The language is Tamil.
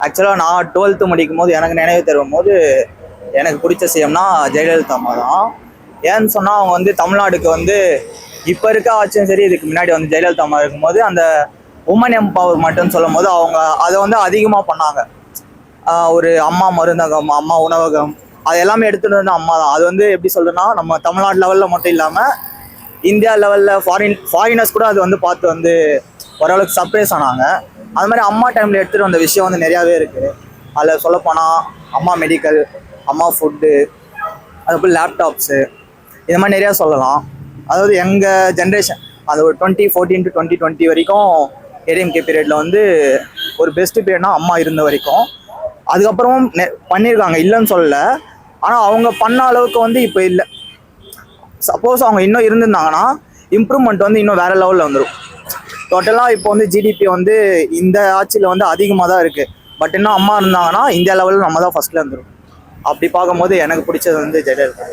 ஆக்சுவலாக நான் 12th முடிக்கும் போது எனக்கு நினைவு தரும் போது எனக்கு பிடிச்ச சிஎம்னா ஜெயலலிதா அம்மா தான். ஏன்னு சொன்னால் அவங்க வந்து தமிழ்நாடுக்கு வந்து இப்போ இருக்க ஆட்சியும் சரி, இதுக்கு முன்னாடி வந்து ஜெயலலிதா அம்மா இருக்கும்போது அந்த உமன் எம்பவர் மட்டும் சொல்லும் போது அவங்க அதை வந்து அதிகமாக பண்ணாங்க. ஒரு அம்மா மருந்தகம், அம்மா உணவகம், அது எல்லாமே எடுத்துகிட்டு வந்து அம்மா தான். அது வந்து எப்படி சொல்றேன்னா, நம்ம தமிழ்நாடு லெவலில் மட்டும் இல்லாமல் இந்தியா லெவலில் ஃபாரினர்ஸ் கூட அது வந்து பார்த்து வந்து ஓரளவுக்கு சர்ப்ரைஸ் ஆனாங்க. அது மாதிரி அம்மா டைமில் எடுத்துகிட்டு வந்த விஷயம் வந்து நிறையாவே இருக்குது. அதில் சொல்லப்போனால் அம்மா மெடிக்கல், அம்மா ஃபுட்டு, அதுக்கப்புறம் லேப்டாப்ஸு, இது மாதிரி நிறையா சொல்லலாம். அதாவது எங்கள் ஜென்ரேஷன் அது ஒரு 2014 to 2020 வரைக்கும் ஏடிஎம்கே பீரியடில் வந்து ஒரு பெஸ்ட்டு பீரியட்னா அம்மா இருந்த வரைக்கும். அதுக்கப்புறமும் பண்ணியிருக்காங்க, இல்லைன்னு சொல்லலை. ஆனால் அவங்க பண்ண அளவுக்கு வந்து இப்போ இல்லை. சப்போஸ் அவங்க இன்னும் இருந்திருந்தாங்கன்னா இம்ப்ரூவ்மெண்ட் வந்து இன்னும் வேறு லெவலில் வந்துடும். டோட்டலாக இப்போ வந்து ஜிடிபி வந்து இந்த ஆட்சியில் வந்து அதிகமாக தான் இருக்குது. பட் இன்னும் அம்மா இருந்தாங்கன்னா இந்தியா லெவலில் நம்ம தான் ஃபஸ்ட்டில் இருந்துடும். அப்படி பார்க்கும்போது எனக்கு பிடிச்சது வந்து ஜெயலலிதா.